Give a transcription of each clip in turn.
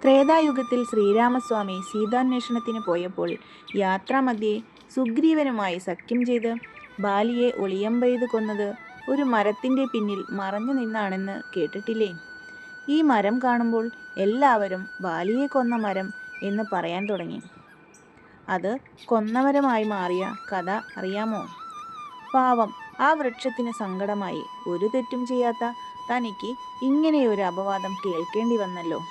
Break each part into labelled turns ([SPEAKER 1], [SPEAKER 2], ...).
[SPEAKER 1] ത്രേതായുഗത്തിൽ ശ്രീരാമസ്വാമി സീതാന്വേഷണത്തിന് പോയപ്പോൾ യാത്രാമധ്യേ സുഗ്രീവനുമായി സഖ്യം ചെയ്ത് ബാലിയെ ഒളിയമ്പെയ്ത് കൊന്നത് ഒരു മരത്തിൻ്റെ പിന്നിൽ മറഞ്ഞു നിന്നാണെന്ന് കേട്ടിട്ടില്ലേ? ഈ മരം കാണുമ്പോൾ എല്ലാവരും ബാലിയെ കൊന്ന മരം എന്ന് പറയാൻ തുടങ്ങി. അത് കൊന്നമരമായി മാറിയ കഥ അറിയാമോ? പാവം, ആ വൃക്ഷത്തിന് സങ്കടമായി. ഒരു തെറ്റും ചെയ്യാത്ത തനിക്ക് ഇങ്ങനെയൊരു അപവാദം കേൾക്കേണ്ടി വന്നല്ലോ.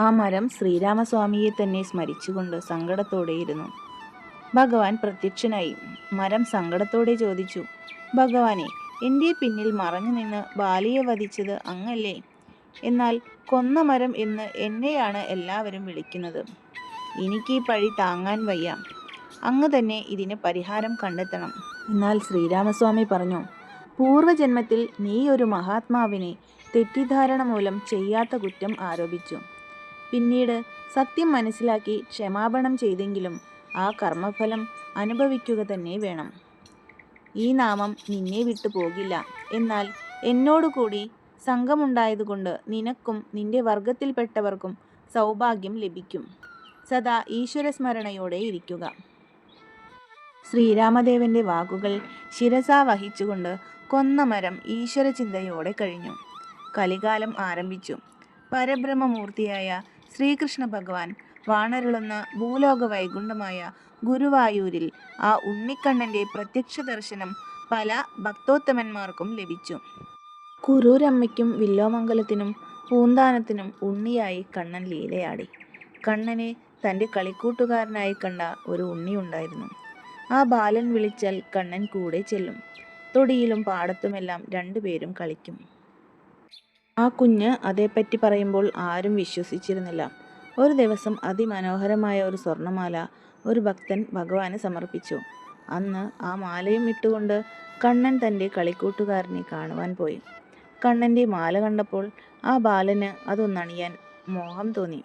[SPEAKER 1] ആ മരം ശ്രീരാമസ്വാമിയെ തന്നെ സ്മരിച്ചുകൊണ്ട് സങ്കടത്തോടെയിരുന്നു. ഭഗവാൻ പ്രത്യക്ഷനായി. മരം സങ്കടത്തോടെ ചോദിച്ചു, ഭഗവാനെ, എൻ്റെ പിന്നിൽ മറഞ്ഞു നിന്ന് ബാലിയെ വധിച്ചത് അങ്ങല്ലേ? എന്നാൽ കൊന്ന മരം എന്ന് എന്നെയാണ് എല്ലാവരും വിളിക്കുന്നത്. എനിക്ക് ഈ പഴി താങ്ങാൻ വയ്യ. അങ്ങ് തന്നെ ഇതിന് പരിഹാരം കണ്ടെത്തണം. എന്നാൽ ശ്രീരാമസ്വാമി പറഞ്ഞു, പൂർവജന്മത്തിൽ നീ ഒരു മഹാത്മാവിനെ തെറ്റിദ്ധാരണ മൂലം ചെയ്യാത്ത കുറ്റം ആരോപിച്ചു. പിന്നീട് സത്യം മനസ്സിലാക്കി ക്ഷമാപണം ചെയ്തെങ്കിലും ആ കർമ്മഫലം അനുഭവിക്കുക തന്നെ വേണം. ഈ നാമം നിന്നെ വിട്ടു പോകില്ല. എന്നാൽ എന്നോടുകൂടി സംഘമുണ്ടായതുകൊണ്ട് നിനക്കും നിന്റെ വർഗത്തിൽപ്പെട്ടവർക്കും സൗഭാഗ്യം ലഭിക്കും. സദാ ഈശ്വരസ്മരണയോടെ ഇരിക്കുക. ശ്രീരാമദേവന്റെ വാക്കുകൾ ശിരസാ വഹിച്ചുകൊണ്ട് കൊന്നമരം ഈശ്വരചിന്തയോടെ കഴിഞ്ഞു. കലികാലം ആരംഭിച്ചു. പരബ്രഹ്മമൂർത്തിയായ ശ്രീകൃഷ്ണ ഭഗവാൻ വാണരുളുന്ന ഭൂലോക വൈകുണ്ഠമായ ഗുരുവായൂരിൽ ആ ഉണ്ണിക്കണ്ണന്റെ പ്രത്യക്ഷ ദർശനം പല ഭക്തോത്തമന്മാർക്കും ലഭിച്ചു. കുറൂരമ്മയ്ക്കും വില്ലോമംഗലത്തിനും പൂന്താനത്തിനും ഉണ്ണിയായി കണ്ണൻ ലീലയാടി. കണ്ണനെ തൻ്റെ കളിക്കൂട്ടുകാരനായി കണ്ട ഒരു ഉണ്ണിയുണ്ടായിരുന്നു. ആ ബാലൻ വിളിച്ചാൽ കണ്ണൻ കൂടെ ചെല്ലും. തൊടിയിലും പാടത്തുമെല്ലാം രണ്ടുപേരും കളിക്കും. ആ കുഞ്ഞ് അതേപ്പറ്റി പറയുമ്പോൾ ആരും വിശ്വസിച്ചിരുന്നില്ല. ഒരു ദിവസം അതിമനോഹരമായ ഒരു സ്വർണ്ണമാല ഒരു ഭക്തൻ ഭഗവാന് സമർപ്പിച്ചു. അന്ന് ആ മാലയും ഇട്ടുകൊണ്ട് കണ്ണൻ തൻ്റെ കളിക്കൂട്ടുകാരനെ കാണുവാൻ പോയി. കണ്ണൻ്റെ മാല കണ്ടപ്പോൾ ആ ബാലന് അതൊന്നണിയാൻ മോഹം തോന്നി.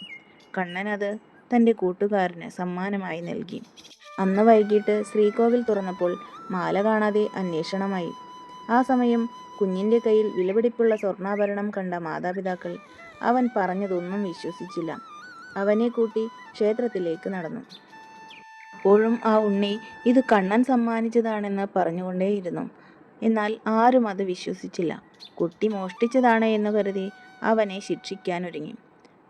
[SPEAKER 1] കണ്ണൻ അത് തൻ്റെ കൂട്ടുകാരന് സമ്മാനമായി നൽകി. അന്ന് വൈകിട്ട് ശ്രീകോവിൽ തുറന്നപ്പോൾ മാല കാണാതെ അന്വേഷണമായി. ആ സമയം കുഞ്ഞിൻ്റെ കയ്യിൽ വിലപിടിപ്പുള്ള സ്വർണ്ണാഭരണം കണ്ട മാതാപിതാക്കൾ അവൻ പറഞ്ഞതൊന്നും വിശ്വസിച്ചില്ല. അവനെ കൂട്ടി ക്ഷേത്രത്തിലേക്ക് നടന്നു. അപ്പോഴും ആ ഉണ്ണി ഇത് കണ്ണൻ സമ്മാനിച്ചതാണെന്ന് പറഞ്ഞുകൊണ്ടേയിരുന്നു. എന്നാൽ ആരും അത് വിശ്വസിച്ചില്ല. കുട്ടി മോഷ്ടിച്ചതാണ് എന്ന് കരുതി അവനെ ശിക്ഷിക്കാനൊരുങ്ങി.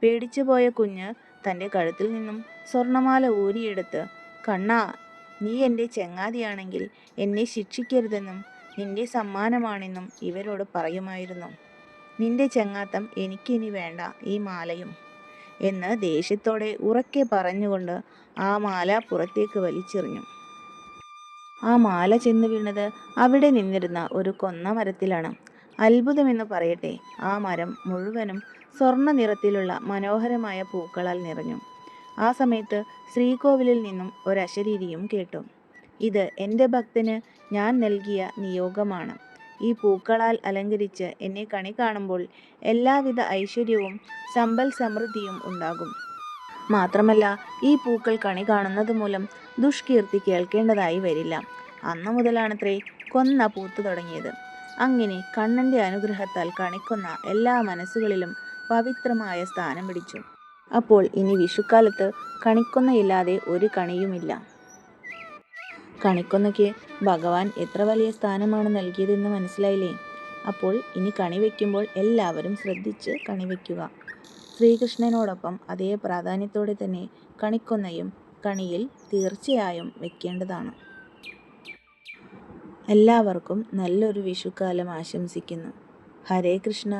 [SPEAKER 1] പേടിച്ചുപോയ കുഞ്ഞ് തൻ്റെ കഴുത്തിൽ നിന്നും സ്വർണ്ണമാല ഊരിയെടുത്ത്, കണ്ണാ, നീ എൻ്റെ ചങ്ങാതിയാണെങ്കിൽ എന്നെ ശിക്ഷിക്കരുതെന്നും നിന്റെ സമ്മാനമാണെന്നും ഇവരോട് പറയുമായിരുന്നു. നിന്റെ ചങ്ങാത്തം എനിക്കിനി വേണ്ട, ഈ മാലയും എന്ന് ദേഷ്യത്തോടെ ഉറക്കെ പറഞ്ഞുകൊണ്ട് ആ മാല പുറത്തേക്ക് വലിച്ചെറിഞ്ഞു. ആ മാല ചെന്ന് വീണത് അവിടെ നിന്നിരുന്ന ഒരു കൊന്ന മരത്തിലാണ്. അത്ഭുതമെന്ന് പറയട്ടെ, ആ മരം മുഴുവനും സ്വർണ്ണ നിറത്തിലുള്ള മനോഹരമായ പൂക്കളാൽ നിറഞ്ഞു. ആ സമയത്ത് ശ്രീകോവിലിൽ നിന്നും ഒരശരീരിയും കേട്ടു. ഇത് എൻ്റെ ഭക്തന് ഞാൻ നൽകിയ നിയോഗമാണ്. ഈ പൂക്കളാൽ അലങ്കരിച്ച് എന്നെ കണി കാണുമ്പോൾ എല്ലാവിധ ഐശ്വര്യവും സമ്പൽ സമൃദ്ധിയും ഉണ്ടാകും. മാത്രമല്ല, ഈ പൂക്കൾ കണി കാണുന്നത് മൂലം ദുഷ്കീർത്തി കേൾക്കേണ്ടതായി വരില്ല. അന്നു മുതലാണത്രേ കൊന്ന പൂത്തു തുടങ്ങിയത്. അങ്ങനെ കണ്ണൻ്റെ അനുഗ്രഹത്താൽ കണിക്കൊന്ന എല്ലാ മനസ്സുകളിലും പവിത്രമായ സ്ഥാനം പിടിച്ചു. അപ്പോൾ ഇനി വിഷുക്കാലത്ത് കണിക്കൊന്നയില്ലാതെ ഒരു കണിയുമില്ല. കണിക്കൊന്നയ്ക്ക് ഭഗവാൻ എത്ര വലിയ സ്ഥാനമാണ് നൽകിയതെന്ന് മനസ്സിലായില്ലേ? അപ്പോൾ ഇനി കണി വയ്ക്കുമ്പോൾ എല്ലാവരും ശ്രദ്ധിച്ച് കണി വയ്ക്കുക. ശ്രീകൃഷ്ണനോടൊപ്പം അതേ പ്രാധാന്യത്തോടെ തന്നെ കണിക്കൊന്നയും കണിയിൽ തീർച്ചയായും വെക്കേണ്ടതാണ്. എല്ലാവർക്കും നല്ലൊരു വിഷുക്കാലം ആശംസിക്കുന്നു. ഹരേ കൃഷ്ണ.